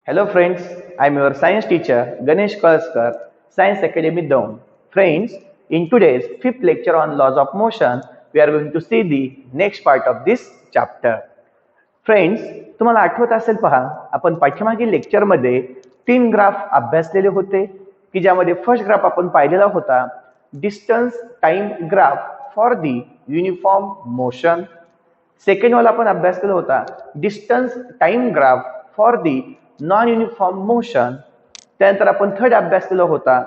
Hello friends, I am your science teacher Ganesh Kalaskar, Science Academy Daun. Friends, in today's fifth lecture on laws of motion, we are going to see the next part of this chapter. Friends, तुम्हाला आठवत असेल पहा, आपण पाठीमागील लेक्चरमध्ये 3 graph अभ्यासलेले होते की ज्यामध्ये फर्स्ट ग्राफ आपण पाहिलेला होता distance time graph for the uniform motion. Second वाला आपण अभ्यास केला होता distance time graph for the non uniform motion. त्यानंतर आपण थर्ड अभ्यास केला होता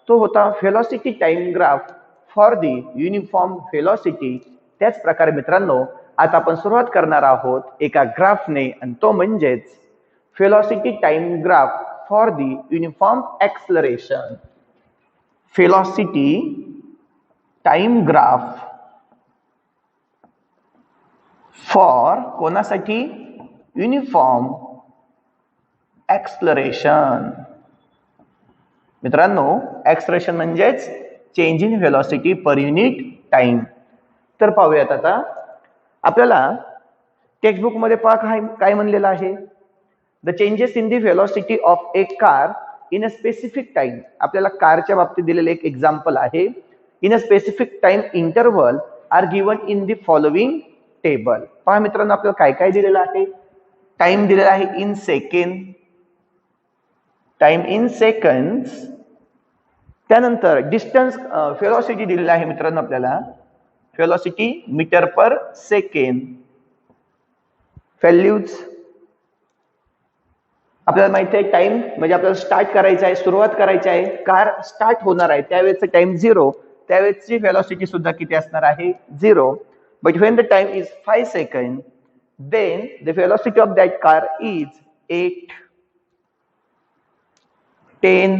तो होता velocity time graph for the uniform velocity. त्याच प्रकारे मित्रांनो आता आपण सुरुवात करणार आहोत एका ग्राफने आणि तो म्हणजेच velocity time graph for the uniform acceleration. Velocity time graph for कोणासाठी युनिफॉर्म ऍक्सलरेशन. मित्रांनो ऍक्सलरेशन म्हणजेच change in velocity per unit time. तर पाहूयात आता आपल्याला टेक्स्टबुक मध्ये पहा काय म्हणलेलं आहे the changes in the velocity of a car in a specific time. आपल्याला कारच्या बाबतीत दिलेलं एक एक्झाम्पल आहे. In a specific time interval are given in the following table. पहा मित्रांनो आपल्याला काय काय दिलेलं आहे. टाइम दिलेला आहे in second, time in seconds. त्यानंतर डिस्टन्स व्हेलॉसिटी दिलेला आहे मित्रांनो आपल्याला velocity metre per second. Values आपल्याला माहिती आहे टाइम म्हणजे आपल्याला स्टार्ट करायचं आहे, सुरुवात करायची आहे, कार स्टार्ट होणार आहे त्यावेळेचा टाइम 0, त्यावेळेची व्हेलॉसिटी सुद्धा किती असणार आहे 0. But when the time is 5 second then the velocity of that car is 8, 10,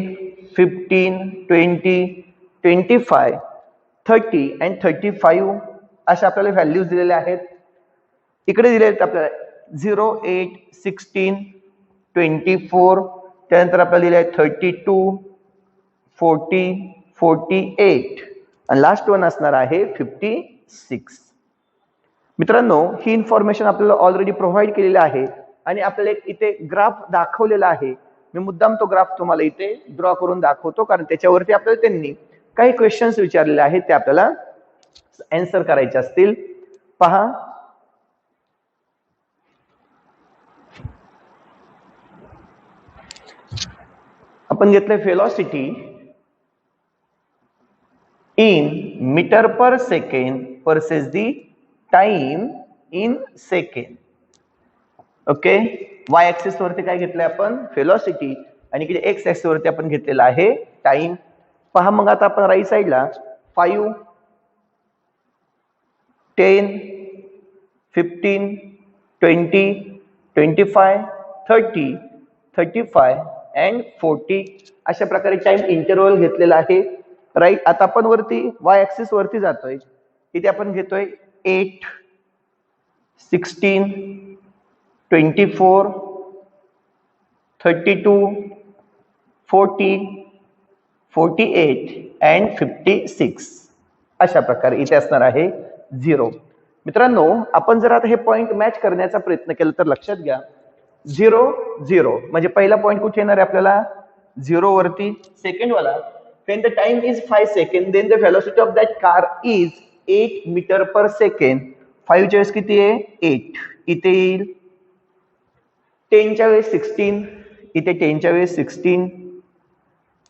15, 20, 25, 30 and 35 अशा आपल्याला व्हॅल्यूज दिलेल्या आहेत. इकडे दिले आहेत आपल्याला 0, 8, 16, 24. त्यानंतर आपल्याला दिले आहे 32, 40, 48 आणि लास्ट वन असणार आहे 56. मित्रांनो ही इन्फॉर्मेशन आपल्याला ऑलरेडी प्रोव्हाइड केलेली आहे आणि आपल्याला एक इथे ग्राफ दाखवलेला आहे. मी मुद्दाम तो ग्राफ तुम्हाला इथे ड्रॉ करून दाखवतो कारण त्याच्यावरती आपल्याला त्यांनी काही क्वेश्चन्स विचारलेले आहेत ते आपल्याला आन्सर करायचे असतील. पहा आपण घेतलंय velocity in metre per second versus the time in second. Okay, Y axis वरती काय घेतलंय आपण व्हेलॉसिटी आणि इकडे एक्स ऍक्सिस वरती आपण घेतलेला आहे टाइम. पहा मग आता आपण राईट साइडला 5, 10, 15, 20, 25, 30, 35 and 40 अशा प्रकारे टाइम इंटरवल घेतलेला आहे. राईट आता आपण वरती वाय ऍक्सिस वरती जातोय. इथे आपण घेतोय 8, 16, 24, 32, 40, 48 and 56 अशा प्रकारे इथे असणार आहे 0. मित्रांनो आपण जर आता हे पॉइंट मॅच करण्याचा प्रयत्न केला तर लक्षात घ्या 0, 0 म्हणजे पहिला पॉइंट कुठे येणार आहे आपल्याला 0 वरती. सेकंड वाला when the time is 5 second then the velocity of that car is 8 metre per second. 5 च्या वेळेस किती आहे 8 इथे येईल. 10 च्या वेळेस 16 इथे 10 च्या वेळेस 16.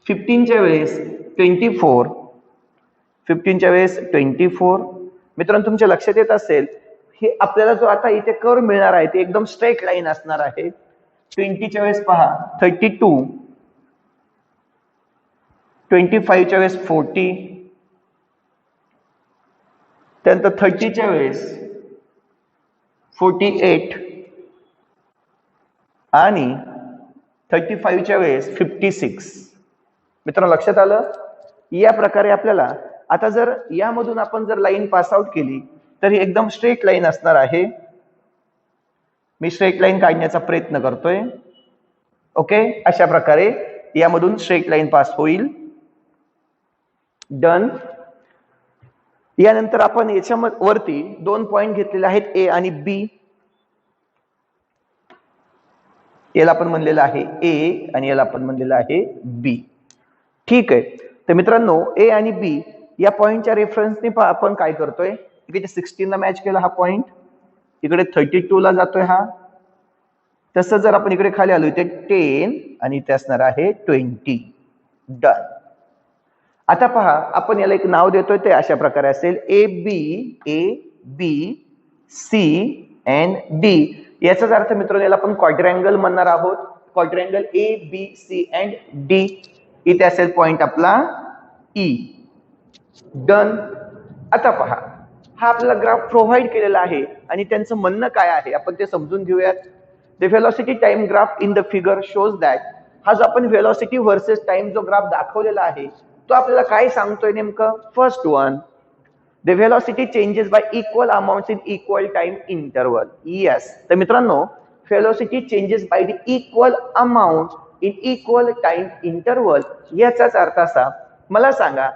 15 च्या वेळेस 24, 15 च्या वेळेस 24. मित्रांनो तुमच्या लक्षात येत असेल हे आपल्याला जो आता इथे कर्व मिळणार आहे ते एकदम स्ट्रेट लाईन असणार आहे. 20 च्या वेळेस पहा 32, 25 च्या वेळेस 40, त्यानंतर 30 च्या वेळेस 48 आणि 35 च्या वेळेस 56. मित्रांनो लक्षात आलं. या प्रकारे आपल्याला आता जर यामधून आपण जर लाईन पास आउट केली तर ही एकदम स्ट्रेट लाईन असणार आहे. मी स्ट्रेट लाईन काढण्याचा प्रयत्न करतोय. ओके, अशा प्रकारे यामधून स्ट्रेट लाईन पास होईल. डन. यानंतर आपण याच्या वरती 2 पॉइंट घेतलेले आहेत ए आणि बी. याला आपण म्हणलेलं आहे ए आणि याला आपण म्हणलेलं आहे बी. ठीक आहे. तर मित्रांनो ए आणि बी या पॉइंटच्या रेफरन्सने आपण काय करतोय, इकडे 16 ला मॅच केला हा पॉइंट, इकडे 32 ला जातोय हा. तसं जर आपण इकडे खाली आलो इथे 10 आणि इथे असणार आहे 20. डन. आता पहा आपण याला एक नाव देतोय ते अशा प्रकारे असेल A B C and D. याचाच अर्थ मित्रांनो याला आपण क्वाड्रँगल म्हणणार आहोत. Quadrangle A B C and D. इथे असेल पॉइंट आपला ई. डन. आता पहा हा आपला ग्राफ प्रोव्हाइड केलेला आहे आणि त्यांचं म्हणणं काय आहे आपण ते समजून घेऊयात. The velocity time graph in the figure shows that, हा जो आपण व्हेलॉसिटी वर्सेस टाइम जो ग्राफ दाखवलेला आहे तो आपल्याला काय सांगतोय नेमकं. First one, the velocity changes y equal amounts in equal time interval. Yes. तर मित्रांनो velocity changes by the equal amount in equal time interval याचाच अर्थ असा, मला सांगा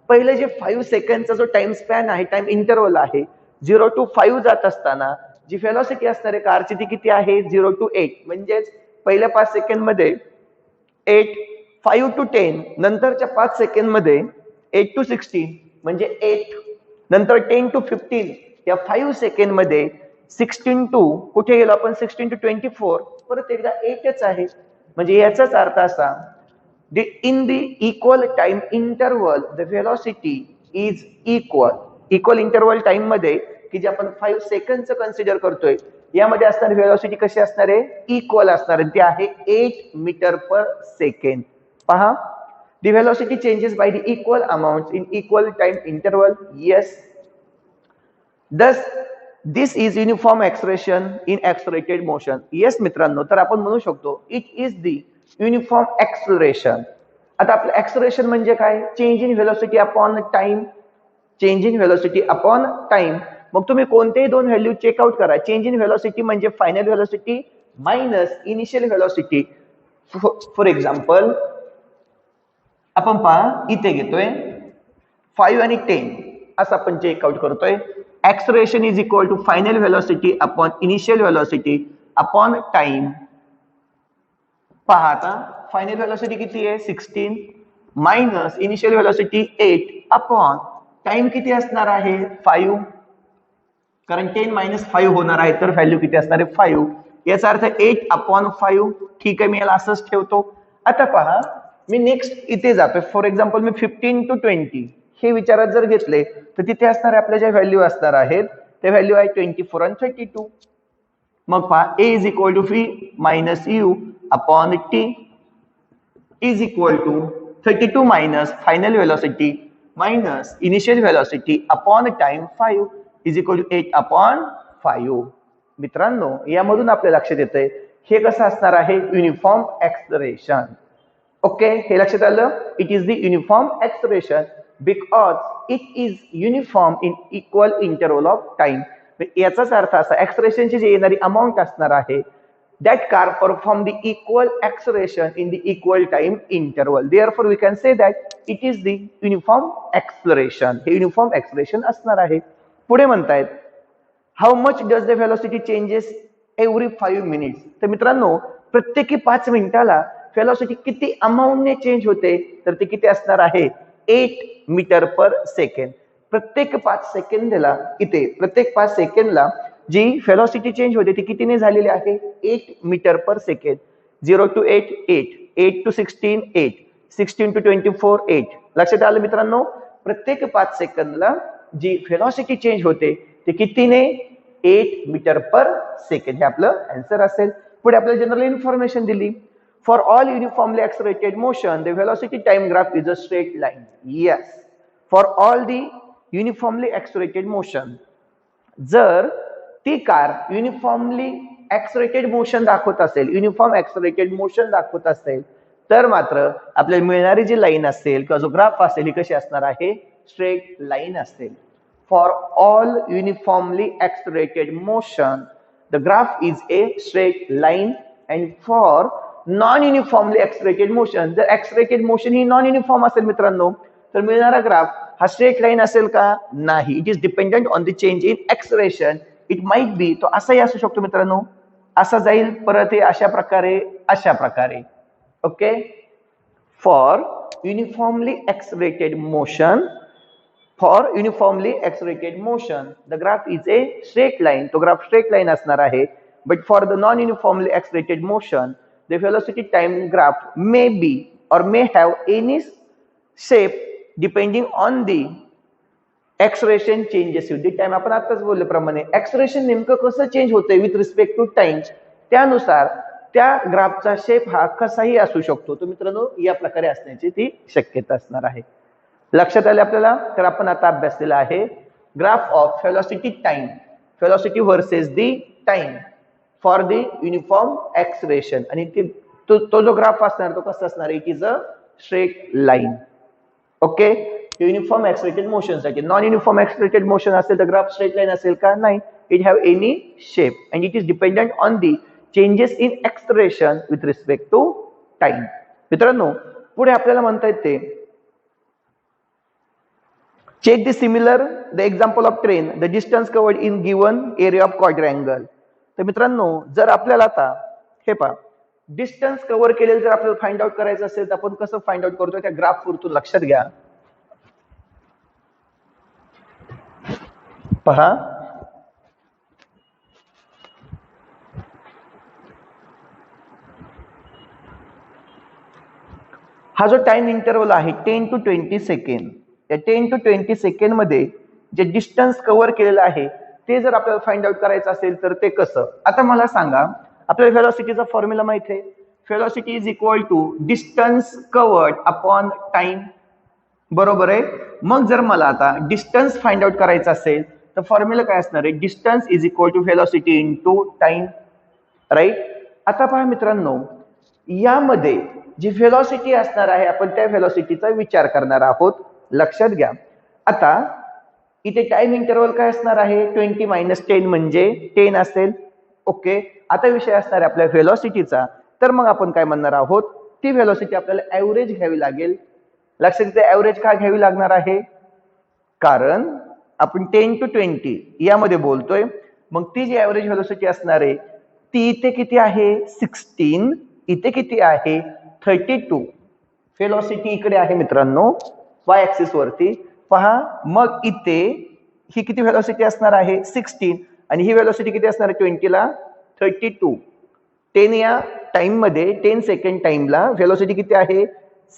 पहिले जे 5 सेकंडचा जो टाइम स्पॅन आहे, टाइम इंटरवल आहे, 0 to 5 जात असताना जी व्हेलॉसिटी असणार आहे कारची ती किती आहे, 0 to 8. म्हणजेच पहिल्या 5 सेकंड मध्ये 8, 5 to 10, नंतरच्या 5 सेकंड मध्ये 8 to 16 म्हणजे 8, नंतर 10 to 15 या 5 सेकंड मध्ये 16 to कुठे गेलो आपण 16 to 24 परत एकदा 8च आहे. म्हणजे याचाच अर्थ असा, in the equal time interval the velocity is equal. Equal interval time मध्ये की जे आपण 5 सेकंडचं कन्सिडर करतोय यामध्ये असणारी व्हेलॉसिटी कशी असणार आहे, इक्वल असणार आहे. ती आहे 8 मीटर पर सेकंड. पहा, the velocity changes by the equal amount in equal time interval. Yes. Thus this is uniform expression in accelerated motion. Yes मित्रांनो, तर आपण म्हणू शकतो it is the uniform acceleration. आता आपलं एक्सलरेशन म्हणजे काय, change in velocity upon time. Change in velocity upon time. मग तुम्ही कोणतेही दोन व्हॅल्यू चेकआउट करा. चेंज इन व्हेलॉसिटी म्हणजे final velocity minus initial velocity. For example आपण पहा इथे घेतोय 5 आणि 10 असं आपण चेकआउट करतोय. Acceleration is equal to final velocity upon initial velocity upon time. पहा आता फायनल व्हेलॉसिटी किती आहे 16 minus initial velocity 8 upon time किती असणार आहे 5, कारण 10 मायनस 5 होणार आहे तर व्हॅल्यू किती असणार आहे 5. याचा अर्थ 8 अपॉन 5. ठीक आहे, मी याला असंच ठेवतो. आता पहा मी नेक्स्ट इथे जातोय. फॉर एक्झाम्पल मी 15 to 20 हे विचारात जर घेतले तर तिथे असणारे आपल्या ज्या व्हॅल्यू असणार आहेत ते व्हॅल्यू आहे 24 आणि 32. मग पहा a is equal to v minus u upon t is equal to 32 minus final velocity minus initial velocity upon time 5 is equal to 8 upon 5. मित्रांनो यामधून आपल्या लक्षात येतंय हे कसं असणार आहे, युनिफॉर्म एक्सलरेशन. ओके, हे लक्षात आलं. It is the uniform acceleration because it is uniform in equal interval of time. याचाच अर्थ असा, एक्सलरेशनची जी येणारी अमाऊंट असणार आहे that car perform the equal acceleration in the equal time interval. Therefore we can say that it is the uniform acceleration. हे uniform acceleration असणार आहे. पुढे म्हणतायत how much does the velocity changes every 5 minutes. तर मित्रांनो प्रत्येकी 5 मिनिटाला velocity किती अमाऊंटने चेंज होते तर ते किती असणार आहे 8 मीटर पर सेकंड. प्रत्येक 5 सेकंदला इथे प्रत्येक 5 सेकंदला जी व्हेलॉसिटी चेंज होते ती कितीने झालेली आहे 8 metre per second. 0 to 8 8, 8 to 16 8, 16 to 24 8. लक्षात आलं मित्रांनो, प्रत्येक 5 सेकंदला जी व्हेलॉसिटी चेंज होते ते कितीने 8 मीटर पर सेकंड. हे आपलं आन्सर असेल. पुढे आपल्याला जनरल इन्फॉर्मेशन दिली. For all uniformly accelerated motion the velocity time graph is a straight line. Yes, for all the uniformly accelerated motion, जर ती कार युनिफॉर्मली एक्सलरेटेड मोशन दाखवत असेल, युनिफॉर्म एक्सलरेटेड मोशन दाखवत असेल तर मात्र आपल्याला मिळणारी जी लाईन असेल किंवा जो ग्राफ असेल ही कशी असणार आहे, स्ट्रेट लाईन असेल. For all uniformly accelerated motion the graph is a straight line. And for non uniformly accelerated motion, जर एक्सलरेटेड मोशन ही नॉन युनिफॉर्म असेल मित्रांनो तर मिळणारा ग्राफ हा स्ट्रेट लाईन असेल का, नाही. It is dependent on the change in acceleration. It might be, तो असाही असू शकतो मित्रांनो असा जाईल, परत हे अशा प्रकारे. Okay. For uniformly accelerated motion, the graph is a straight line. तो ग्राफ स्ट्रेट लाईन असणार आहे. But for the non-uniformly accelerated motion, the velocity time graph may be or may have any shape depending on the acceleration changes with the time. आपण आताच बोलल्याप्रमाणे acceleration नेमकं कसं change होतंय with respect to time, त्यानुसार त्या ग्राफचा shape हा कसाही असू शकतो. तर मित्रांनो, या प्रकारे असण्याची ती शक्यता असणार आहे. लक्षात आले आपल्याला? तर आपण आता अभ्यासलेला आहे graph of velocity time, velocity versus the time for the uniform acceleration. आणि तो जो ग्राफ असणार तो कसा असणार? It is a straight line. Okay. Uniform accelerated motion साठी. नॉन युनिफॉर्म एक्सलेरेटेड मोशन असेल तर ग्राफ स्ट्रेट लाईन असेल का? नाही. It have any shape and it is dependent on the changes in acceleration with respect to time. मित्रांनो, पुढे आपल्याला म्हणता येते check the similar the example of train, the distance covered in given area of quadrangle. तर मित्रांनो, जर आपल्याला आता हे पहा डिस्टन्स कव्हर केलेलं जर आपल्याला फाइंड आउट करायचं असेल तर आपण कसं फाइंड आउट करतो त्या ग्राफ वरतून लक्षात घ्या. पहा, हा जो टाइम इंटरवल आहे 10 to 20 सेकंड, त्या 10 to 20 सेकंड मध्ये जे डिस्टन्स कव्हर केलेलं आहे ते जर आपल्याला फाइंड आउट करायचं असेल तर ते कसं? आता मला सांगा, आपल्याला व्हेलॉसिटीचा फॉर्म्युला माहित आहे. Velocity is equal to distance covered upon time. बरोबर आहे. मग जर मला आता डिस्टन्स फाइंड आउट करायचं असेल तर फॉर्म्युला काय असणार आहे? Distance is equal to velocity into time. Right. आता पहा मित्रांनो, यामध्ये जी व्हेलॉसिटी असणार आहे आपण त्या व्हेलॉसिटीचा विचार करणार आहोत. लक्षात घ्या. आता इथे टाइम इंटरवल काय असणार आहे? 20 - 10 म्हणजे 10 असेल. ओके. आता विषय असणार आहे आपल्या व्हेलॉसिटीचा. तर मग आपण काय म्हणणार आहोत? ती व्हेलॉसिटी आपल्याला ऍव्हरेज घ्यावी लागेल. लक्षात घ्या, ऍव्हरेज का घ्यावी लागणार आहे? कारण आपण 10 to 20 यामध्ये बोलतोय. मग ती जी ऍव्हरेज व्हेलॉसिटी असणार आहे ती इथे किती आहे? 16. इथे किती आहे? 32. व्हेलॉसिटी इकडे आहे मित्रांनो वाय ऍक्सिस वरती. पहा, मग इथे ही किती व्हेलॉसिटी असणार आहे? 16. आणि ही व्हेलॉसिटी किती असणार आहे? 20 ला 32. 10 या टाइम मध्ये 10 सेकंड टाइमला व्हेलॉसिटी किती आहे?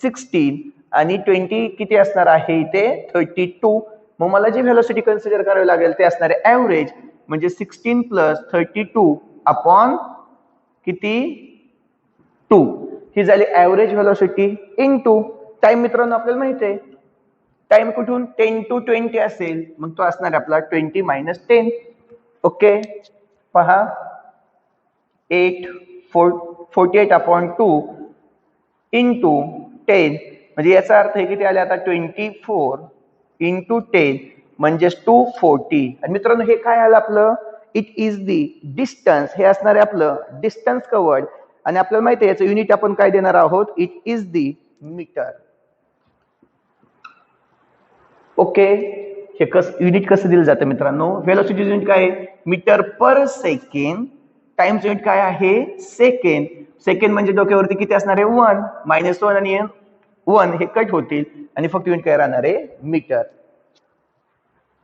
16. आणि 20 किती असणार आहे इथे? 32. मग मला जी व्हेलॉसिटी कन्सिडर करावी लागेल ते असणार आहे ऍव्हरेज, म्हणजे 16 + 32 अपॉन किती? 2. ही झाली ऍव्हरेज व्हेलॉसिटी इनटू टाइम. मित्रांनो, आपल्याला माहिती आहे टाइम कुठून 10 to 20 असेल, मग तो असणार आपला 20 - 10. ओके. पहा, 48/2 इंटू 10 म्हणजे याचा अर्थ आहे किती आले आता? 24 इंटू 10 म्हणजे 240. आणि मित्रांनो, हे काय आलं आपलं? It is the distance. हे असणार आहे आपलं डिस्टन्स कव्हर्ड. आणि आपल्याला माहिती आहे याचं युनिट आपण काय देणार आहोत? It is the metre. Okay. हे युनिट कसं दिलं जातं मित्रांनो? व्हेलॉसिटी युनिट काय आहे? Metre per second. टाइमचं युनिट काय आहे? सेकंड. सेकंड म्हणजे डोक्यावरती किती असणार आहे? 1. -1 आणि 1 हे कट होतील आणि फक्त युनिट काय राहणार आहे? मीटर.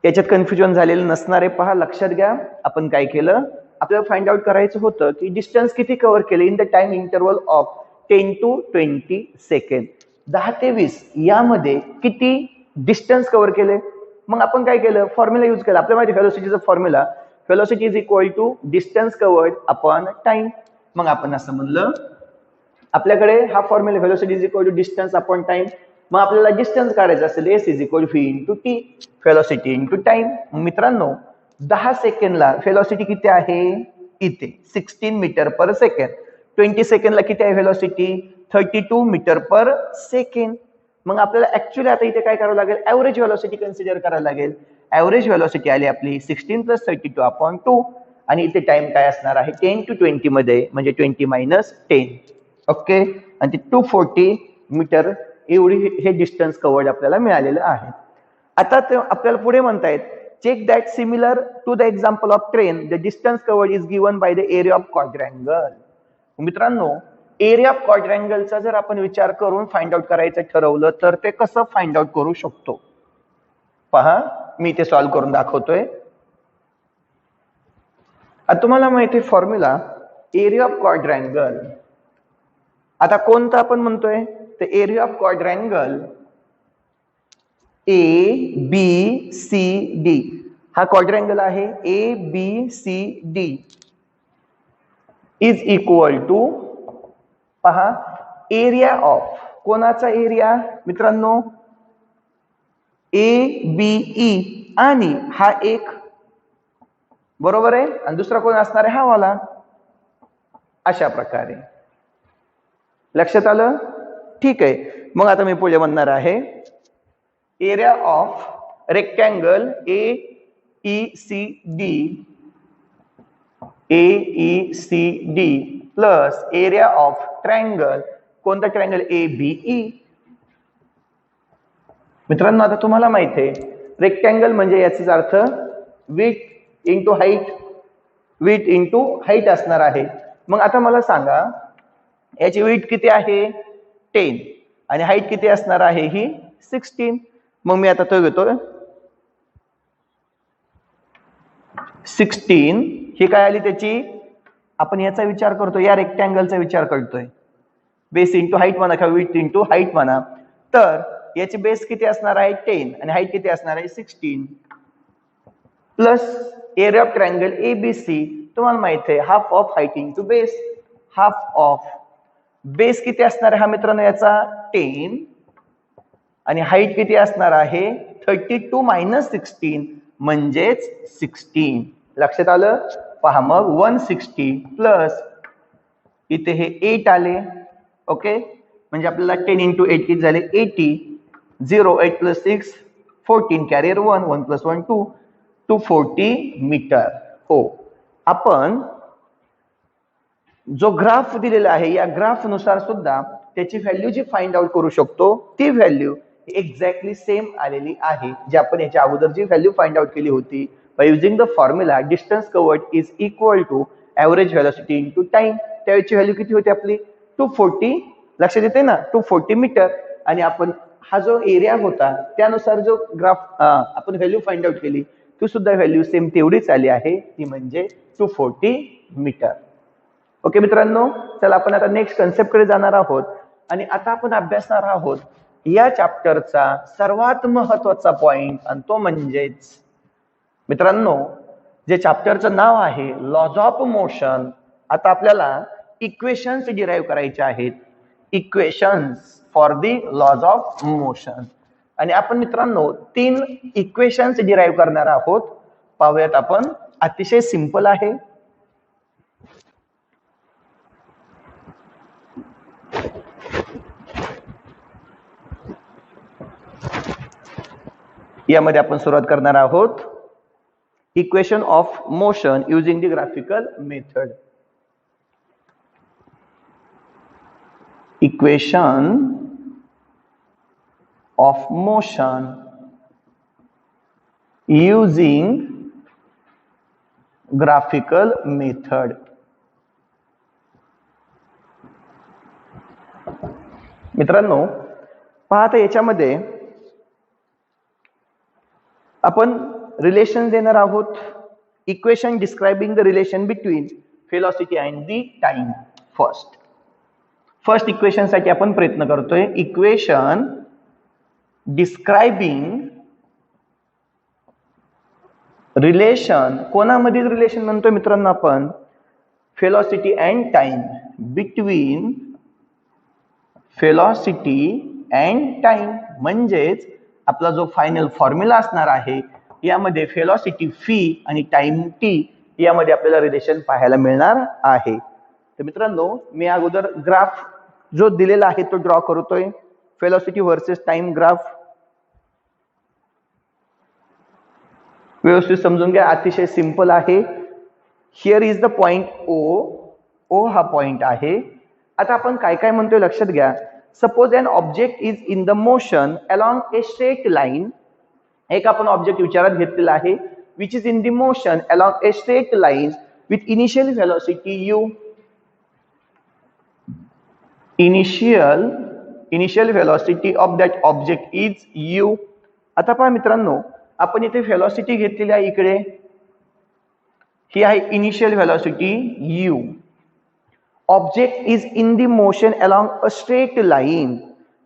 याच्यात कन्फ्युजन झालेलं नसणार आहे. पहा, लक्षात घ्या. आपण काय केलं? आपल्याला फाइंड आउट करायचं होतं की डिस्टन्स किती कव्हर केले in the time interval of 10 to 20 second. 10 ते 20 यामध्ये किती डिस्टन्स कव्हर केले? मग आपण काय केलं? फॉर्म्युला यूज केला. आपल्याला माहिती व्हेलॉसिटीचा formula, velocity is equal to distance covered upon time. मग आपण असं म्हणलं, आपल्याकडे हा formula velocity is equal to distance upon time. मग आपल्याला डिस्टन्स काढायचं असेल S is equal to V into T, velocity into time. मित्रांनो, 10 सेकंडला व्हेलॉसिटी किती आहे? इथे 16 मीटर पर सेकंड. 20 सेकंडला किती आहे व्हेलॉसिटी? 32 metre per second. मग आपल्याला ऍक्च्युअली आता इथे काय करावं लागेल? ऍव्हरेज व्हेलॉसिटी कन्सिडर करायला लागेल. ऍव्हरेज व्हेलॉसिटी आली आपली 16 + 32 अपॉन 2. आणि इथे टाइम काय असणार आहे? 10 to 20 मध्ये म्हणजे 20 - 10. ओके. आणि ते 240 मीटर एवढी हे डिस्टन्स कव्हर्ड आपल्याला मिळालेलं आहे. आता आपल्याला पुढे म्हणतायत check that similar to the example of train, the distance covered is given by the area of quadrangle. मित्रांनो, एरिया ऑफ क्वाड्रँगलचा जर आपण विचार करून फाइंड आउट करायचं ठरवलं तर ते कसं फाइंड आउट करू शकतो पहा, मी ते सॉल्व्ह करून दाखवतोय. आता तुम्हाला माहिती फॉर्म्युला एरिया ऑफ क्वाड्रँगल. आता कोणतं आपण म्हणतोय तर area of quadrangle A B C D. हा क्वाड्रँगल आहे A B C D is equal to पहा एरिया ऑफ कोणाचा एरिया मित्रांनो ए बी ई आणि हा एक बरोबर आहे आणि दुसरा कोण असणार आहे हा वाला. अशा प्रकारे लक्षात आलं. ठीक आहे, मग आता मी पुढे म्हणणार आहे area of rectangle A E C D plus area of triangle कोणता ट्रायंगल ए बी ई. मित्रांनो आता तुम्हाला माहिती आहे रेक्टँगल म्हणजे याचा अर्थ विड्थ इंटू हाईट असणार आहे. मग आता मला सांगा याची विड्थ किती आहे 10 आणि हाईट किती असणार आहे ही 16. मग मी आता तो घेतो 16. ही काय आली त्याची आपण याचा विचार करतो या रेक्टँगलचा विचार करतोय बेस इंटू हाईट म्हणा किंवा विड्थ इंटू हाईट म्हणा. तर याची बेस किती असणार आहे 10 आणि हाईट किती असणार आहे 16 plus area of triangle ABC तुम्हाला माहिती आहे half of height into base. Half of base किती असणार आहे हा मित्रांनो याचा 10 आणि हाईट किती असणार आहे 32 मायनस 16 म्हणजेच 16. लक्षात आलं पहा. मग 160 प्लस इथे हे 8 आले. ओके, म्हणजे आपल्याला 10 इंटू 8 किती झाले 80. 0 8 प्लस 6 14 कॅरियर 1 1 प्लस 1 2 240 मीटर. हो, आपण जो ग्राफ दिलेला आहे या ग्राफ नुसार सुद्धा त्याची व्हॅल्यू जी फाइंड आउट करू शकतो ती व्हॅल्यू एक्झॅक्टली सेम आलेली आहे जी आपण याच्या अगोदर जी व्हॅल्यू फाइंड आउट केली होती. by using the formula distance covered is equal to average velocity into time. त्यावेळची व्हॅल्यू किती होती आपली 240. लक्षात येते ना 240 मीटर. आणि आपण हा जो एरिया होता त्यानुसार जो ग्राफ आपण व्हॅल्यू फाइंड आउट केली ती सुद्धा व्हॅल्यू सेम तेवढीच आली आहे ती म्हणजे 240 मीटर. ओके मित्रांनो, चला आपण आता नेक्स्ट कन्सेप्ट कडे जाणार आहोत. आणि आता आपण अभ्यासणार आहोत या चॅप्टरचा सर्वात महत्वाचा पॉइंट आणि तो म्हणजेच मित्रांनो जे चॅप्टरचं नाव आहे लॉज ऑफ मोशन. आता आपल्याला इक्वेशन्स डिराईव्ह करायचे आहेत. Equations for the lodge of motion. आणि आपण मित्रांनो 3 इक्वेशन्स डिराईव्ह करणार आहोत. पाहूयात आपण. अतिशय सिंपल आहे. यामध्ये आपण सुरुवात करणार आहोत equation of motion using the graphical method. Equation of motion using graphical method. मित्रांनो पाहता याच्यामध्ये आपण रिलेशन देणार आहोत. Equation describing the relation between velocity and the time. First equation साठी आपण प्रयत्न करतोय. इक्वेशन डिस्क्राइबिंग रिलेशन कोणामधील रिलेशन म्हणतोय मित्रांनो आपण velocity and time. Between velocity and time म्हणजेच आपला जो फायनल फॉर्म्युला असणार आहे यामध्ये व्हेलॉसिटी फी आणि टाइम टी यामध्ये आपल्याला रिलेशन पाहायला मिळणार आहे. तर मित्रांनो मी अगोदर ग्राफ जो दिलेला आहे तो ड्रॉ करतोय. Velocity versus time graph. व्यवस्थित समजून घ्या. अतिशय सिंपल आहे. Here is the point O हा पॉइंट आहे. आता आपण काय काय म्हणतोय लक्षात घ्या. Suppose an object is in the motion along a straight line एक आपण ऑब्जेक्ट विचारात घेतलेला आहे which is in the motion along a straight line with initial velocity u. Initial velocity of that object is u. आता पहा मित्रांनो, आपण इथे व्हेलॉसिटी घेतलेली आहे, इकडे ही आहे initial velocity u. Object is in the motion along a straight line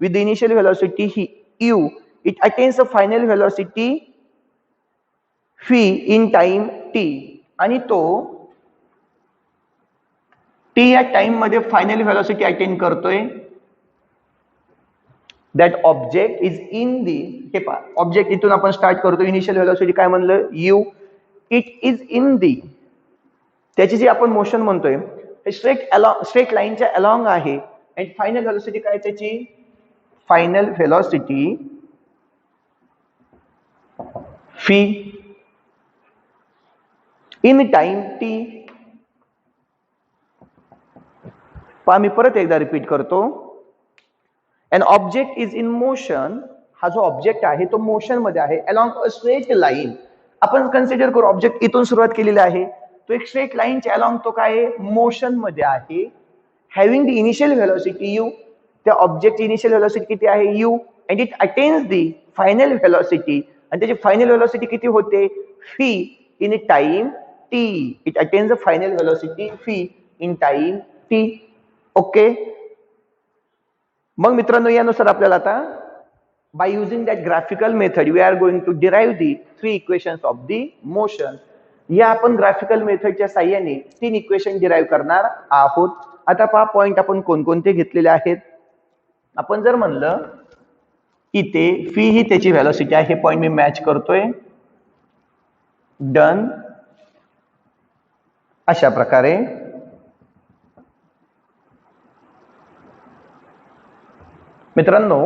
with the initial velocity u. It attains a final velocity v in time t. आणि तो t या टाइम मध्ये फायनल व्हेलॉसिटी अटेन करतोय. That object is in दी, हे पहा object इथून आपण start करतो, इनिशियल व्हेलॉसिटी काय म्हणलं u. इट इज इन दी, त्याची जी आपण मोशन म्हणतोय स्ट्रेट लाईनच्या अलॉंग आहे. अँड फायनल व्हेलॉसिटी काय त्याची, final velocity v in time t. पहा मी परत एकदा रिपीट करतो. An object is in motion, हा जो ऑब्जेक्ट आहे तो मोशन मध्ये आहे अलॉंग अ स्ट्रेट लाईन. आपण कन्सिडर करू ऑब्जेक्ट इथून सुरुवात केलेली आहे, तो एक स्ट्रेट लाईनच्या अलॉंग तो काय मोशन मध्ये आहे. Having the initial velocity u, त्या ऑब्जेक्टची इनिशियल व्हेलॉसिटी किती आहे u. And it attains the final velocity, आणि त्याची फायनल व्हेलॉसिटी किती होते v in time t. It attains the final velocity v in time t. Okay. मग मित्रांनो, यानुसार आपल्याला आता by using that graphical method we are going to derive the 3 equations of the motion. या आपण graphical मेथडच्या साहाय्याने 3 इक्वेशन डिराइव्ह करणार आहोत. आता पहा पॉइंट आपण कोणकोणते घेतलेले आहेत. आपण जर म्हणलं इथे फी ही त्याची व्हेलॉसिटी आहे, हे पॉइंट मी मॅच करतोय. डन. अशा प्रकारे मित्रांनो,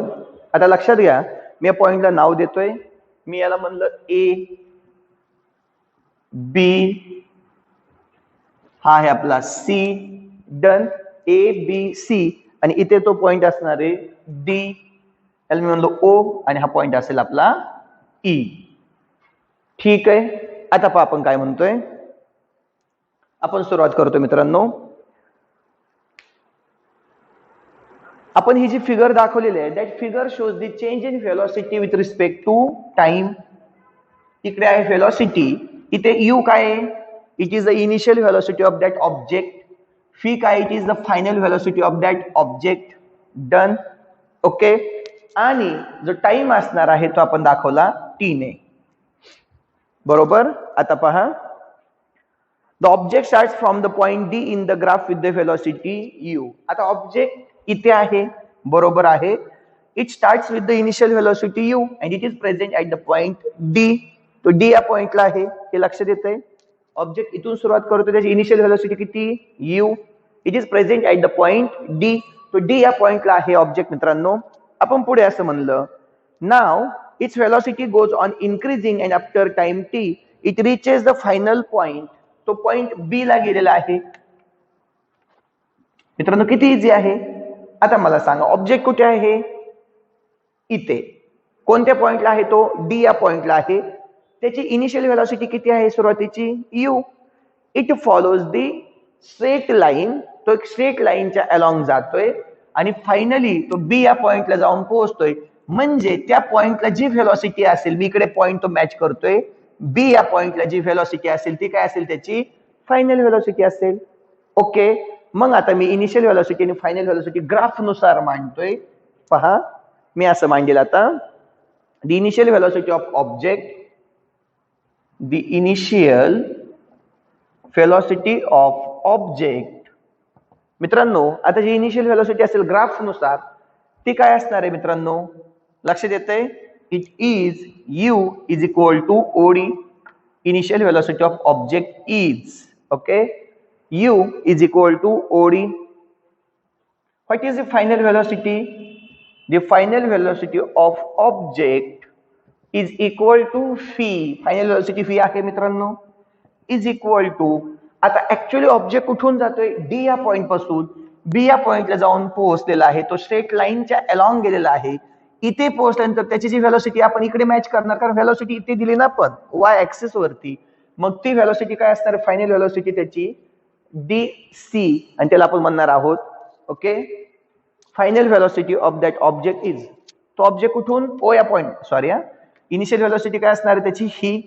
आता लक्षात घ्या, मी या पॉइंटला नाव देतोय. मी याला म्हणलं ए बी, हा आहे आपला C. Done. A B C, आणि इथे तो पॉइंट असणार आहे डी. याला मी म्हणलो ओ, आणि हा पॉइंट असेल आपला ई. ठीक आहे. आता पहा आपण काय म्हणतोय. आपण सुरुवात करतो मित्रांनो. आपण ही जी फिगर दाखवलेली आहे that figure shows the change in velocity with respect to time. इकडे आहे व्हेलॉसिटी, इथे u काय आहे, it is the initial velocity of that object. Phi काय, it is the final velocity of that object. Done. Okay. आणि जो time असणार आहे तो आपण दाखवला t ने. बरोबर. आता पहा, the object starts from the point d in the graph with the velocity u. आता ऑब्जेक्ट इथे आहे, बरोबर आहे. It starts with the initial velocity u and it is present at the point d. तो d या पॉइंटला आहे, हे लक्षात येतंय. ऑब्जेक्ट इथून सुरुवात करतो, त्याची इनिशियल व्हेलॉसिटी किती u. It is present at the point d. तो d या पॉइंटला आहे ऑब्जेक्ट. मित्रांनो, आपण पुढे असं म्हणलं, नाव its velocity goes on increasing and after time t it reaches the final point. तो पॉइंट b ला गेलेला आहे. मित्रांनो, किती इझी आहे. आता मला सांगा, ऑब्जेक्ट कुठे आहे, इथे. कोणत्या पॉइंटला आहे तो, डी या पॉइंटला आहे. त्याची इनिशियल व्हेलॉसिटी किती आहे सुरुवातीची u. It follows the straight line, तो एक स्ट्रेट लाईनच्या अलॉंग जातोय आणि फायनली तो बी या पॉइंटला जाऊन पोहोचतोय. म्हणजे त्या पॉइंटला जी व्हेलॉसिटी असेल, मी इकडे पॉइंट तो मॅच करतोय, बी या पॉइंटला जी व्हेलॉसिटी असेल ती काय असेल, त्याची फायनल व्हेलॉसिटी असेल. ओके. मग आता मी इनिशियल व्हेलॉसिटी आणि फायनल व्हेलॉसिटी ग्राफ नुसार मांडतोय. पहा, मी असं मांडेल आता. The initial velocity of object, the initial velocity of object. मित्रांनो, आता जी इनिशियल व्हेलॉसिटी असेल ग्राफ नुसार ती काय असणार आहे मित्रांनो, लक्षात येतंय. It is u is equal to OD. Initial velocity of object is, okay, u is equal to OD. What is the final velocity? The final velocity of object is equal to phi. Final velocity phi आहे मित्रांनो, is equal to. आता actually object कुठून जातोय, D या point पासून बी या पॉइंटला जाऊन पोहोचलेला आहे. तो स्ट्रेट लाईनच्या अलॉंग गेलेला आहे. इथे पोहोचल्यानंतर त्याची जी व्हेलॉसिटी आपण इकडे मॅच करणार, कारण व्हेलॉसिटी इथे दिली ना आपण वाय ऍक्सिस वरती, मग ती व्हेलॉसिटी काय असणार, फायनल व्हेलॉसिटी त्याची dc, आणि त्याला आपण म्हणणार आहोत okay final velocity of that object is. तो ऑब्जेक्ट कुठून ओ या पॉइंट, सॉरी इनिशियल व्हेलॉसिटी काय असणार आहे त्याची ही,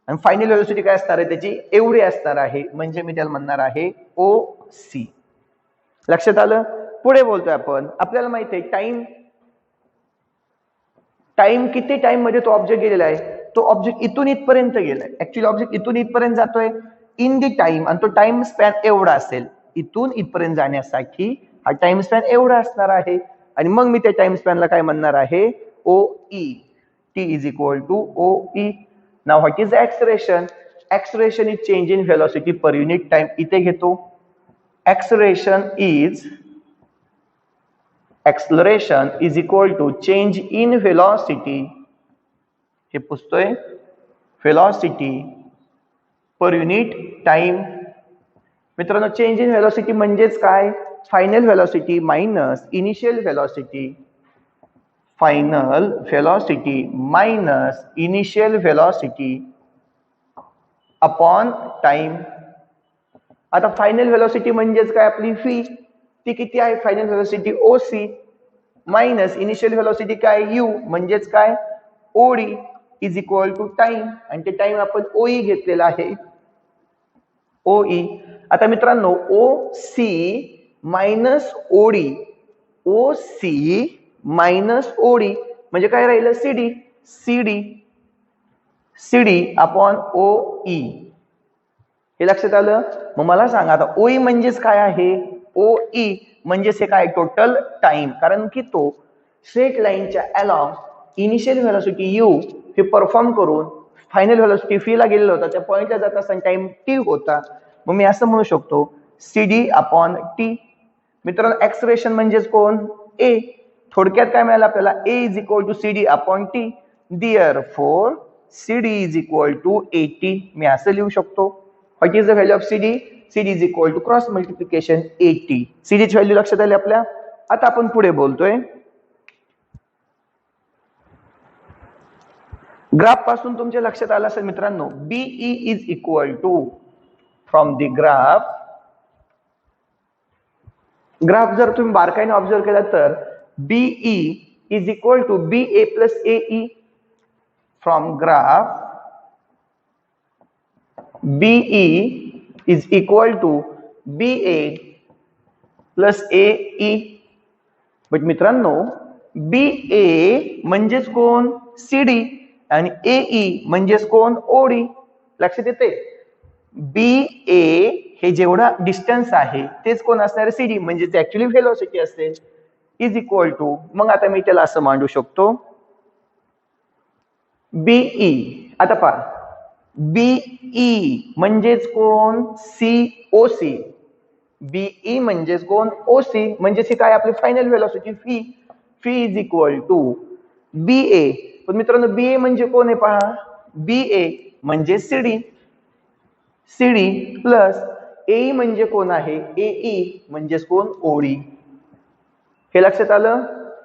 आणि फायनल व्हेलॉसिटी काय असणार आहे त्याची एवढी असणार आहे, म्हणजे मी त्याला म्हणणार आहे ओ सी. लक्षात आलं. पुढे बोलतोय आपण, आपल्याला माहिती आहे टाइम किती टाइम मध्ये तो ऑब्जेक्ट गेलेला आहे, तो ऑब्जेक्ट इथून इथपर्यंत गेलाय. ऍक्च्युअली ऑब्जेक्ट इथून इथपर्यंत जातोय इन दी टाइम, आणि तो टाइम स्पॅन एवढा असेल. इथून इथपर्यंत जाण्यासाठी हा टाइम स्पॅन एवढा असणार आहे, आणि मग मी त्या टाइम स्पॅनला काय म्हणणार आहे O E. T is equal to O E. Now what is acceleration. Acceleration is change in velocity per unit time. इथे घेतो acceleration is equal to change in velocity. हे पुसतोय velocity per unit time. मित्रांनो change in velocity म्हणजेच काय, final velocity minus initial velocity. Final velocity minus initial velocity upon time. आता final velocity म्हणजेच काय आपली फी, ती किती आहे final velocity O C, minus initial velocity काय यू म्हणजेच काय OD is equal to time, आणि ते टाइम आपण ओई घेतलेला आहे ओई. आता मित्रांनो O C minus OD, O C minus OD म्हणजे काय राहिलं CD, CD upon O E. हे लक्षात आलं. मग मला सांगा आता ओई म्हणजेच काय आहे, ओ ई म्हणजेच हे काय टोटल टाइम, कारण की तो स्ट्रेट लाईनच्या अलॉंग इनिशियल व्हेलॉसिटी यू हे परफॉर्म करून फायनल व्हेलॉसिटी फी ला गेलेला होता. त्या पॉइंटला जात असताना टाइम टी होता. मग मी असं म्हणू शकतो सीडी अपॉन टी. मित्रांनो ऍक्सलरेशन म्हणजेच कोण ए. थोडक्यात काय मिळालं आपल्याला, A is equal to CD upon T. Therefore CD is equal to 80. मी असं लिहू शकतो. What is the value of CD. CD is equal to cross multiplication 80. सीडीची व्हॅल्यू लक्षात आली आपल्या. आता आपण पुढे बोलतोय ग्राफ पासून. तुमच्या लक्षात आलं असेल मित्रांनो, BE is equal to from the graph जर तुम्ही बारकाईने ऑब्झर्व केला तर BE is equal to B A plus AE. From graph BE is equal to BA plus AE. But मित्रांनो BA म्हणजेच कोण CD, आणि AE म्हणजेच कोण OD. लक्षात येते. BA हे जेवढा डिस्टन्स आहे तेच कोण असणार CD, म्हणजे ऍक्च्युअली व्हेलॉसिटी असेल. इज इक्वल टू, मग आता मी त्याला असं मांडू शकतो BE. आता पहा बीई म्हणजेच कोण सीओसी. बीई म्हणजेच कोण ओसी, म्हणजेच काय आपली फायनल व्हेलॉसिटी फी इज इक्वल टू बीए. पण मित्रांनो बीए म्हणजे कोण आहे पहा, बीए म्हणजे सीडी प्लस एई म्हणजे कोण आहे एई म्हणजेच कोण ओडी. हे लक्षात आलं.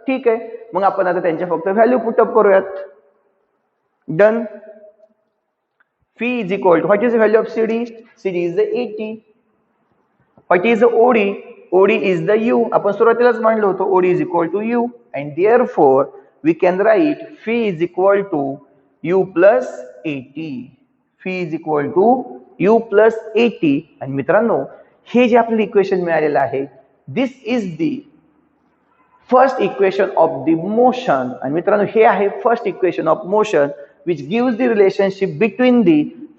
ठीक आहे. मग आपण आता त्यांच्या फक्त व्हॅल्यू पुटअप करूयात. Done. Phi is equal to, what is the value of CD? CD is the 80. What is the OD? OD is the U. आपण सुरुवातीलाच मांडलं होतं OD is equal to U, and therefore we can write phi is equal to U plus 80. Phi is equal to U plus 80. आणि मित्रांनो हे जे आपल्याला equation मिळालेलं आहे, this is the first equation of the motion. आणि मित्रांनो हे आहे first equation of motion which gives the relationship between the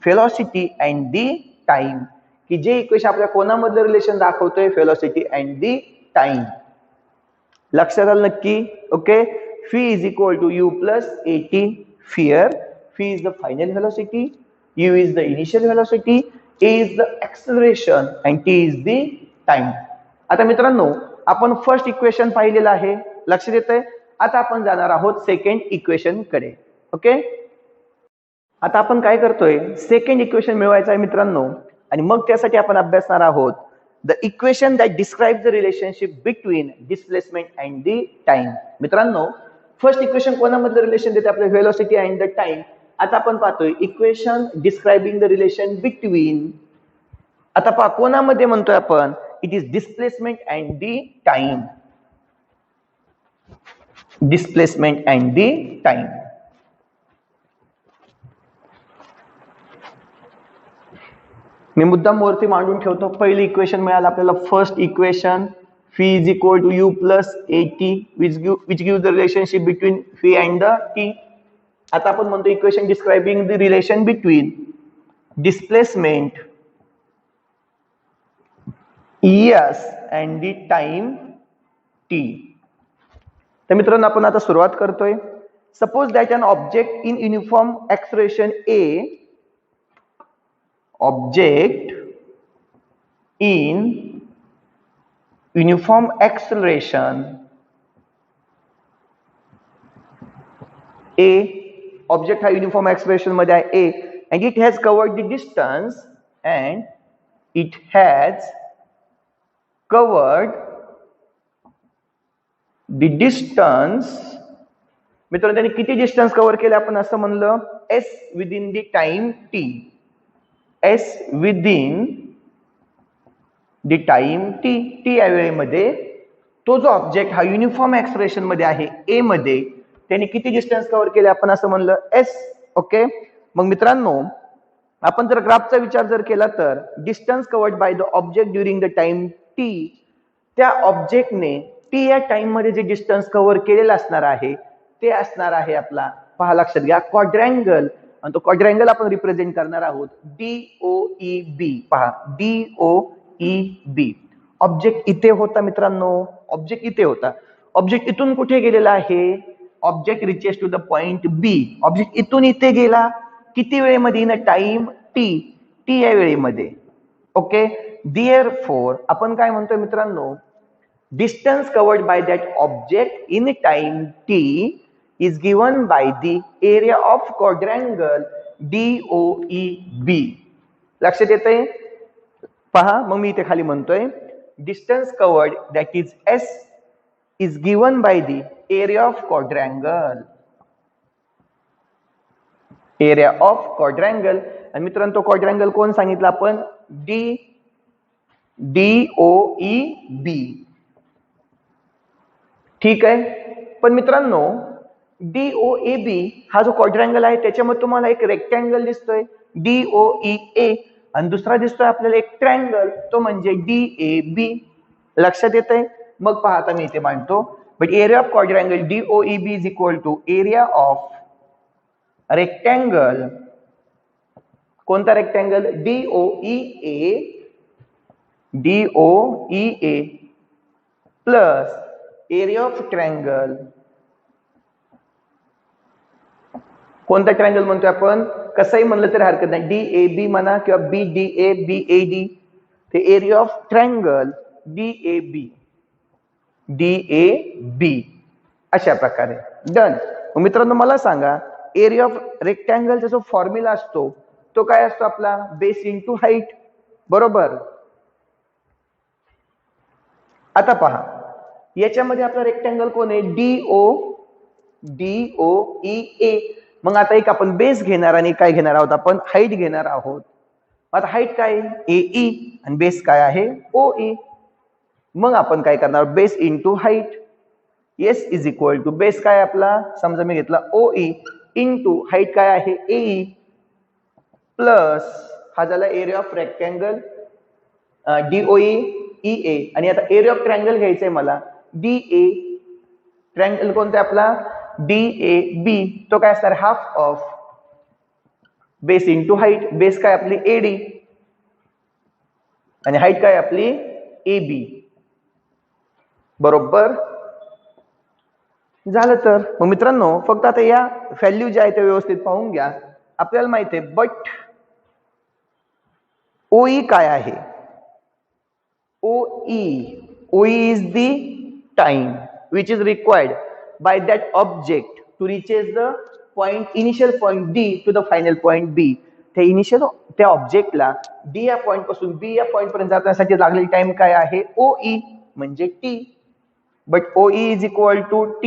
velocity and the time. की जे इक्वेशन आपल्या कोणामधलं रिलेशन दाखवतोय, velocity and the time. लक्षात आलं नक्की. Okay. phi is equal to u plus 80. Here phi is the final velocity, u is the initial velocity, a is the acceleration and t is the time. आता मित्रांनो आपण first equation पाहिलेलं आहे, लक्षात येतंय. आता आपण जाणार आहोत सेकंड इक्वेशन कडे. ओके. आता आपण काय करतोय, सेकंड इक्वेशन मिळवायचं आहे मित्रांनो, आणि मग त्यासाठी आपण अभ्यासणार आहोत the equation that describe the relationship between displacement and the time. मित्रांनो फर्स्ट इक्वेशन कोणामधलं रिलेशन देते आपल्याला, व्हेलॉसिटी अँड द टाइम. आता आपण पाहतोय equation describing the relation between, आता पहा कोणामध्ये म्हणतोय आपण, it is displacement and the time. Displacement and the time. मी मुद्दाम वरती मांडून ठेवतो. पहिली इक्वेशन मिळालं आपल्याला, first equation phi is equal to u plus at which gives the relationship between phi and the t. आता आपण म्हणतो equation describing the relation between displacement s and the time t. तर मित्रांनो आपण आता सुरुवात करतोय. Suppose that an object in uniform acceleration a, object in uniform acceleration a, object हा uniform acceleration मध्ये आहे a, and it has covered the distance, and it has covered the distance. मित्रांनो त्यांनी किती डिस्टन्स कव्हर केले आपण असं म्हणलं, s within the time t, s within the time T. T या वेळेमध्ये तो जो ऑब्जेक्ट हा युनिफॉर्म एक्सप्रेशन मध्ये आहे ए मध्ये, त्याने किती डिस्टन्स कव्हर केले आपण असं म्हणलं, एस. ओके. मग मित्रांनो आपण जर ग्राफचा विचार जर केला तर distance covered by the object during the time T, त्या ऑब्जेक्टने टी या टाइम मध्ये जे डिस्टन्स कव्हर केलेलं असणार आहे ते असणार आहे आपला, पहा लक्षात घ्या, क्वाड्रँगल. आणि तो क्वाड्रँगल आपण रिप्रेझेंट करणार आहोत DOEB. पहा DOEB. ऑब्जेक्ट इथे होता मित्रांनो, ऑब्जेक्ट इथे होता. ऑब्जेक्ट इथून कुठे गेलेला आहे, object reaches to the point B. Object इथून इथे गेला किती वेळेमध्ये, in a time T, T या वेळेमध्ये. ओके. देअरफॉर आपण काय म्हणतोय मित्रांनो, distance covered by that object in time T is given by the area of quadrangle DOEB. लक्षात येतंय. पहा मग मी इथे खाली म्हणतोय distance covered that is S is given by the area of quadrangle. Area of quadrangle. आणि मित्रांनो तो क्वाड्रँगल कोण सांगितलं आपण, DOEB. ठीक आहे. पण मित्रांनो DOAB हा जो क्वाड्रँगल आहे त्याच्यामध्ये तुम्हाला एक रेक्टँगल दिसतोय DOEA, आणि दुसरा दिसतोय आपल्याला एक ट्रायंगल, तो म्हणजे DAB. लक्षात येतंय. मग पहा आता मी इथे मांडतो, but area of quadrangle DOEB is equal to area of rectangle. कोणता rectangle, DOEA plus area of triangle. कोणता ट्रायंगल म्हणतोय आपण, कसंही म्हणलं तरी हरकत नाही, DAB म्हणा किंवा BDA BAD. ते एरिया ऑफ ट्रायंगल DAB अशा प्रकारे. डन. मित्रांनो मला सांगा, एरिया ऑफ रेक्टँगलचा जो फॉर्म्युला असतो तो काय असतो आपला, बेस इंटू हाईट. बरोबर. आता पहा याच्यामध्ये आपला रेक्टँगल कोण आहे, DOEA. मग आता एक आपण बेस घेणार आणि काय घेणार आहोत आपण, हाईट घेणार आहोत. आता हाईट काय AE आणि बेस काय आहे OE. मग आपण काय करणार, base into height. S is equal to base काय आपला, समजा मी घेतला OE इंटू हाईट काय आहे AE प्लस हा झाला एरिया ऑफ रेक्टँगल DOEA. आणि आता एरिया ऑफ ट्रायंगल घ्यायचंय मला, DA. ट्रायंगल कोणता आपला DAB. तो काय असणार, half of base into height. Base काय आपली AD आणि हाईट काय आपली AB. बरोबर झालं. तर मग मित्रांनो फक्त आता या व्हॅल्यू ज्या आहेत त्या व्यवस्थित पाहून घ्या. आपल्याला माहिती आहे बट OE काय आहे, OE is the time which is required by that object to reaches the point, initial point D to the final point B. त्या इनिशियल त्या ऑब्जेक्टला D या पॉइंट पासून B या पॉइंट पर्यंत जाण्यासाठी लागलेली टाइम काय आहे OE म्हणजे T. But OE is equal to T.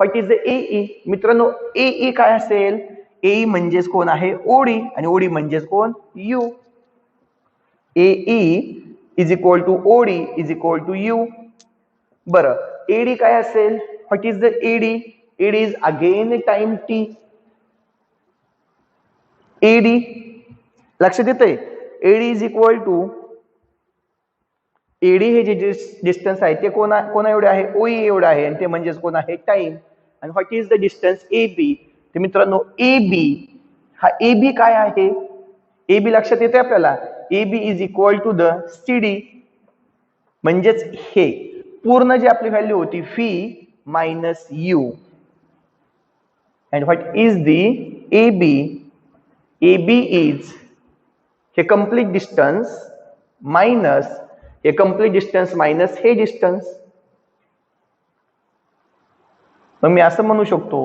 What is the AE? मित्रांनो एई काय असेल? एई म्हणजेच कोण आहे? ओडी, आणि ओडी म्हणजेच कोण? U. AE is equal to OD is equal to U. बरं एडी काय असेल? What is the AD? AD is again time T. AD लक्षात येतंय? AD is equal to AD हे जे डिस्टन्स आहे ते कोणा एवढे आहे? ओई एवढं आहे, आणि ते म्हणजेच कोण आहे? टाइम. आणि what is the distance A B? तर मित्रांनो ए बी हा ए बी काय आहे? ए बी लक्षात येते आपल्याला? A B is equal to the C D, म्हणजेच हे पूर्ण जी आपली व्हॅल्यू होती फी minus U. And what is the A B? A B is हे कम्प्लीट डिस्टन्स मायनस हे कम्प्लीट डिस्टन्स मायनस हे डिस्टन्स. मग मी असं म्हणू शकतो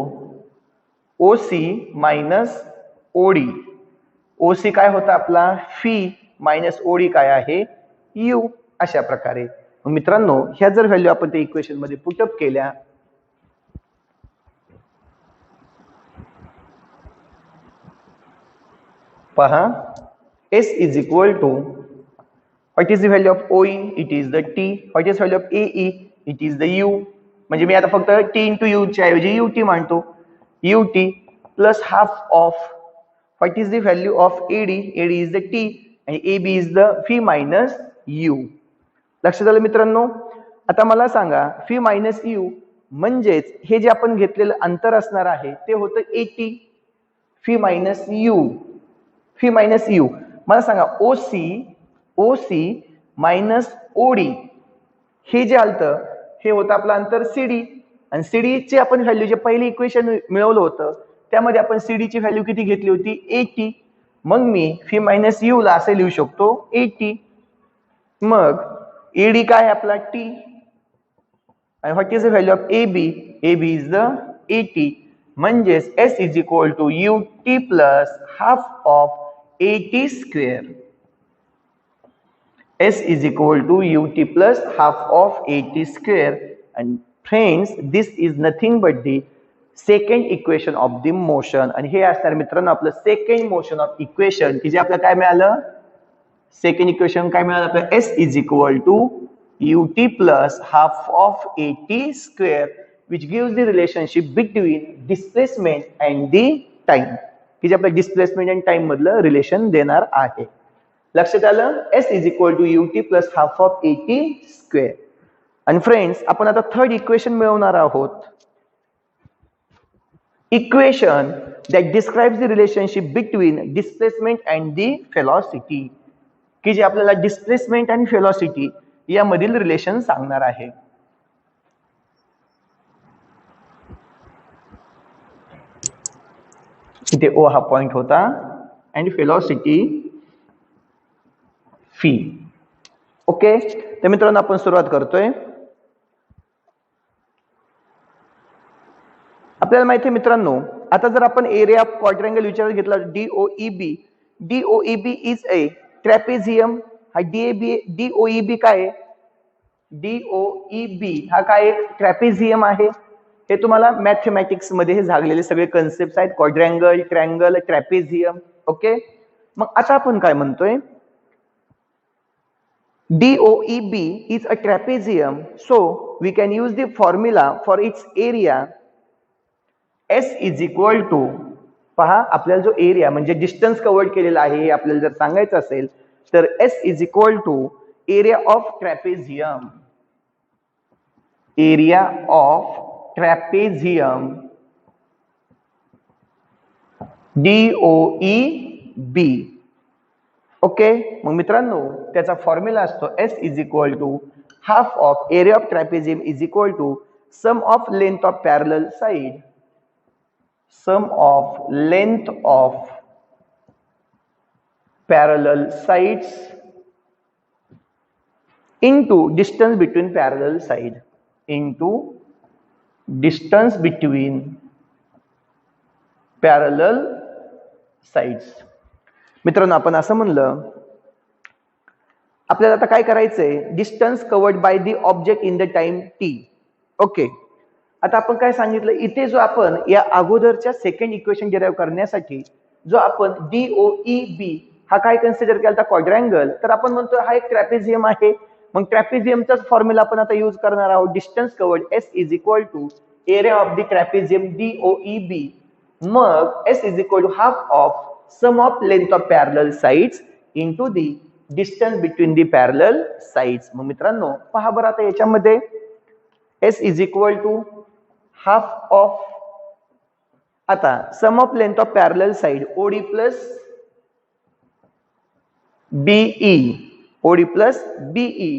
ओसी मायनस ओडी. ओसी काय होता आपला? फी मायनस ओडी काय आहे? यू. अशा प्रकारे मग मित्रांनो ह्या जर व्हॅल्यू आपण त्या इक्वेशन मध्ये पुटअप केल्या, पहा S is equal to what is the value of OE? It is the T. What is the value of AE? It is the U. म्हणजे मी आता फक्त T into U च्या ऐवजी UT मानतो. UT plus half of what is the value of AD? AD is the T and AB is the phi minus U. लक्षात आलं मित्रांनो? आता मला सांगा phi minus U म्हणजेच हे जे आपण घेतलेलं अंतर असणार आहे ते होतं 80 phi minus U. phi minus U मला सांगा OC मायनस ओडी हे जे आलतं हे होतं आपलं अंतर सीडी, आणि सीडी चे आपण व्हॅल्यू जे पहिली इक्वेशन मिळवलं होतं त्यामध्ये आपण सीडी ची व्हॅल्यू किती घेतली होती? 80. मग मी फी मायनस यू ला असे लिहू शकतो 80. मग एडी काय आपला? टी. आणि what is the value of AB? AB is the 80. म्हणजेच S is equal to U T plus half of 80 square. S is equal to ut plus half of 80 square. And friends, this is nothing but the second equation of the motion. आणि हे असणार मित्रांनो आपलं second motion of equation की जे आपल्याला काय मिळालं? सेकंड इक्वेशन काय मिळालं आपल्याला? S is equal to ut plus half of 80 square, which gives the relationship between displacement and the time. की जे आपल्या डिस्प्लेसमेंट आणि टाइम मधलं रिलेशन देणार आहे. लक्षात आलं? S is equal to ut plus half of 80 square. आणि फ्रेंड्स आपण आता थर्ड इक्वेशन मिळवणार आहोत. Equation that describes the relationship between displacement and the velocity, की जे आपल्याला डिस्प्लेसमेंट आणि velocity यामधील रिलेशन सांगणार आहे. इथे O हा पॉइंट होता आणि velocity फी. ओके, तर मित्रांनो आपण सुरुवात करतोय. आपल्याला माहिती आहे मित्रांनो आता जर आपण एरिया ऑफ क्वाड्रँगल विचारात घेतला DOEB. DOEB is a trapezium. हा DOEB काय आहे? DOEB हा काय एक ट्रॅपेझियम आहे. हे तुम्हाला मॅथमॅटिक्स मध्ये हे झालेले सगळे कन्सेप्ट आहेत. क्वाड्रँगल, ट्रँगल, ट्रॅपेझियम. ओके, मग आता आपण काय म्हणतोय? DOEB is a trapezium, so we can use the formula for its area. S is equal to, पहा आपल्याला जो एरिया म्हणजे डिस्टन्स कव्हर केलेला आहे आपल्याला जर सांगायचं असेल तर S is equal to area of trapezium. Area of trapezium DOEB. Okay, मग मित्रांनो त्याचा फॉर्म्युला असतो S is equal to half of area of trapezium is equal to sum of length of parallel side. Sum of length of parallel sides into distance between parallel side. Into distance between parallel sides. मित्रांनो आपण असं म्हणलं आपल्याला आता काय करायचंय? Distance covered by the object in the time t. Okay, आता आपण काय सांगितलं इथे, जो आपण या अगोदरच्या सेकंड इक्वेशन डिराइव्ह करण्यासाठी जो आपण DOEB हा काय कन्सिडर केला होता, क्वाड्रँगल, तर आपण म्हणतो हा एक ट्रॅपेझियम आहे. मग ट्रॅपेझियमचाच फॉर्म्युला आपण आता यूज करणार आहोत. Distance covered S is equal to area of the trapezium DOEB. मग S is equal to half of sum of length of parallel sides into the distance between the parallel sides. मग मित्रांनो पहा बरं, आता याच्यामध्ये S is equal to half of, आता sum of length of parallel side OD plus BE, OD plus BE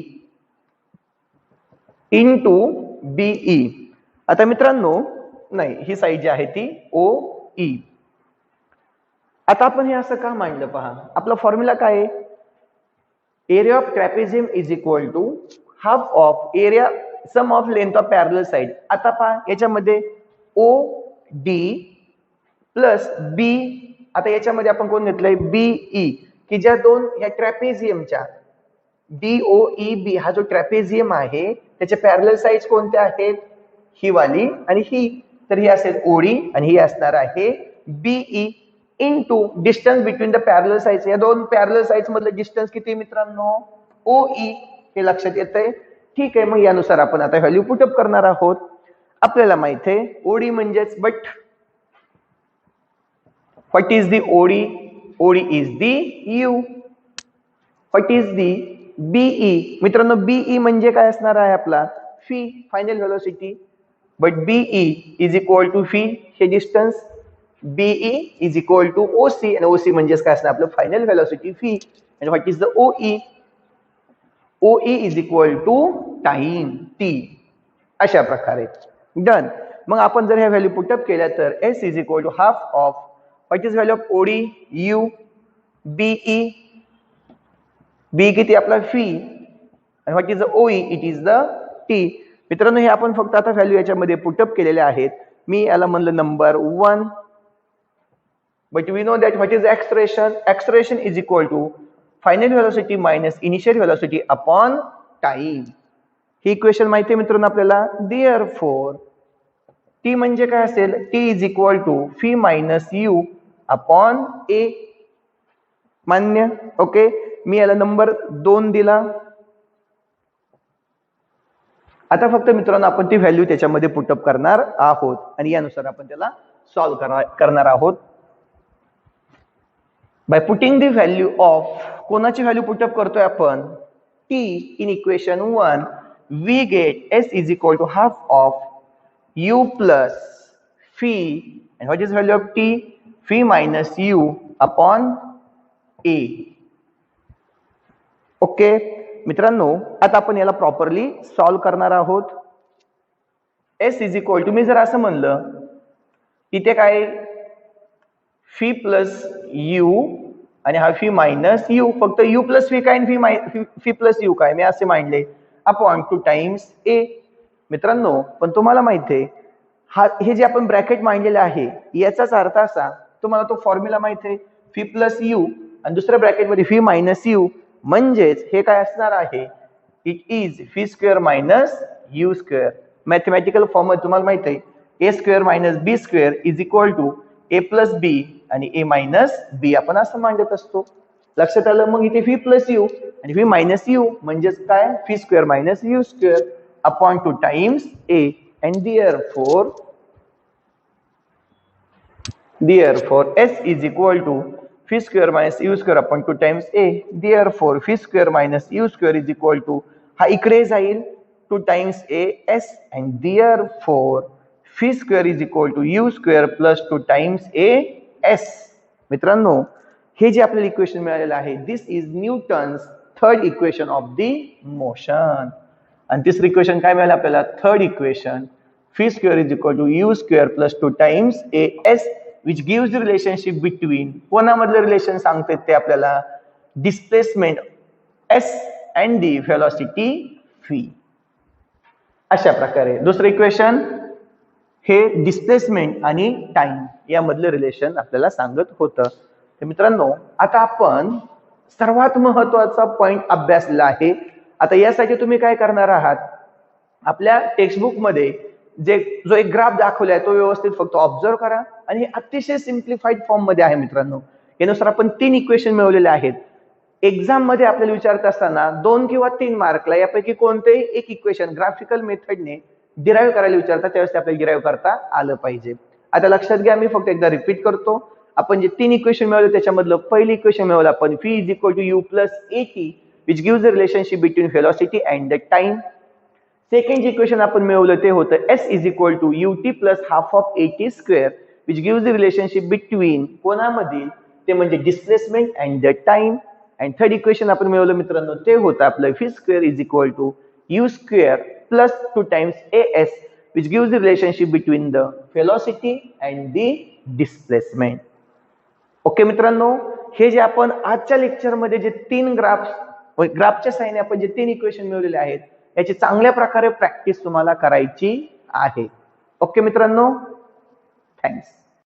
into BE. आता मित्रांनो नाही, ही साइड जी आहे ती OE. आता आपण हे असं का मांडलं पहा, आपला फॉर्म्युला काय आहे, area of trapezium is equal to half of area sum of length of parallel side. आता पहा याच्यामध्ये OD प्लस B, आता याच्यामध्ये आपण कोण घेतलंय BE, की ज्या दोन या ट्रॅपेझियमच्या DOEB हा जो ट्रॅपेझियम आहे त्याच्या पॅरलल साइड्स कोणत्या आहेत, ही वाली आणि ही, तर ही असेल OD आणि ही असणार आहे BE into distance between the parallel sides. या दोन पॅरलल साइड्स मधलं डिस्टन्स किती मित्रांनो, OE, हे लक्षात येतंय. ठीक आहे, मग यानुसार आपण आता व्हॅल्यू पुटअप करणार आहोत. आपल्याला माहित आहे OD म्हणजेच, but what is the OD, OD is the U. What is the BE, मित्रांनो BE म्हणजे काय असणार आहे आपला phi, final velocity. But BE is equal to phi, हे डिस्टन्स. BE is equal to OC, आणि OC म्हणजेच काय असणार आपलं फायनल व्हेलॉसिटी फी. आणि what is the OE, OE is equal to time T. अशा प्रकारे डन. मग आपण जर ह्या व्हॅल्यू पुटअप केल्या तर S is equal to half of what is value of OD U, BE, B किती आपला फी, आणि what is the OE, it is the T. मित्रांनो हे आपण फक्त आता व्हॅल्यू याच्यामध्ये पुटअप केलेले आहेत. मी याला म्हणलं number 1. But we know that what is expression, expression is equal to final velocity minus initial velocity upon time. ही इक्वेशन माहिती आहे मित्रांनो आपल्याला. देअरफॉर T म्हणजे काय असेल, T is equal to V minus U upon A. मान्य, okay. मी याला नंबर 2 दिला. आता फक्त मित्रांनो आपण ती व्हॅल्यू त्याच्यामध्ये पुटअप करणार आहोत आणि यानुसार आपण त्याला सॉल्व्ह करणार आहोत. By putting the value of, कोणाची व्हॅल्यू पुटअप करतोय आपण, T in equation 1, we get S is equal to half of U plus V, and what is value of T, V minus U upon A. Okay मित्रांनो, आता आपण याला properly solve करणार आहोत. S is equal to, मी जर असं म्हणलं इथे काय फी प्लस U आणि हा फी मायनस U, फक्त U प्लस फी काय फी प्लस U काय, मी असे मांडले अपॉन 2 टाइम्स A. मित्रांनो पण तुम्हाला माहिती आहे हा, हे जे आपण ब्रॅकेट मांडलेलं आहे याचाच अर्थ असा, तुम्हाला तो फॉर्म्युला माहिती आहे फी प्लस U आणि दुसऱ्या ब्रॅकेट मध्ये फी मायनस U, म्हणजेच हे काय असणार आहे, it is V square minus U square. Mathematical form तुम्हाला माहिती आहे A square minus B square is equal to A plus B आणि A मायनस B, आपण असं मांडत असतो. लक्षात आलं. मग इथे फी प्लस U आणि फी मायनस U म्हणजेच काय, V square minus U square upon 2 times A. and therefore S is equal to phi square minus U square upon 2 times A. Therefore phi square minus U square is equal to, हा इकडे जाईल 2 times A S, and therefore phi square is equal to U square plus 2 times A S. मित्रांनो हे जे आपल्याला equation मिळालेलं आहे, this is Newton's third equation of the motion. आणि तिसरी इक्वेशन काय मिळालं आपल्याला, third equation phi square is equal to U square plus 2 times A S, which gives the relationship between, कोणामधलं रिलेशन सांगते ते आपल्याला, displacement S and the velocity phi. अशा प्रकारे दुसरं इक्वेशन हे डिस्प्लेसमेंट आणि टाइम यामधलं रिलेशन आपल्याला सांगत होतं. तर मित्रांनो आता आपण सर्वात महत्वाचा पॉइंट अभ्यासला आहे. आता यासाठी तुम्ही काय करणार आहात, आपल्या टेक्स्टबुक मध्ये जो एक ग्राफ दाखवलाय तो व्यवस्थित फक्त ऑब्झर्व करा आणि हे अतिशय सिम्प्लिफाईड फॉर्म मध्ये आहे मित्रांनो. यानुसार आपण 3 इक्वेशन मिळवलेले आहेत. एक्झाम मध्ये आपल्याला विचारत असताना 2 किंवा 3 मार्कला यापैकी कोणतेही एक इक्वेशन ग्राफिकल मेथडने डिराईव्ह करायला विचारतात, त्यावेळेस आपल्याला डिराईव्ह करता आलं पाहिजे. आता लक्षात घ्या, मी फक्त एकदा रिपीट करतो. आपण जे 3 इक्वेशन मिळवले त्याच्यामधलं पहिलं इक्वेशन मिळवलं आपण v is equal to u plus at which gives the relationship between velocity and the time. Second equation आपण मिळवलं ते होतं s is equal to ut plus half of at square which gives the relationship between कोणामधील, ते म्हणजे displacement and the time. And third equation आपण मिळवलं मित्रांनो ते होतं आपलं v square is equal to u square plus 2 times as which gives the relationship between the velocity and the displacement. Okay मित्रांनो, हे जे आपण आजच्या लेक्चर मध्ये जे 3 ग्राफच्या साहाय्याने आपण जे 3 इक्वेशन मिळवलेले आहेत याची चांगल्या प्रकारे प्रॅक्टिस तुम्हाला करायची आहे. ओके मित्रांनो, थँक्स.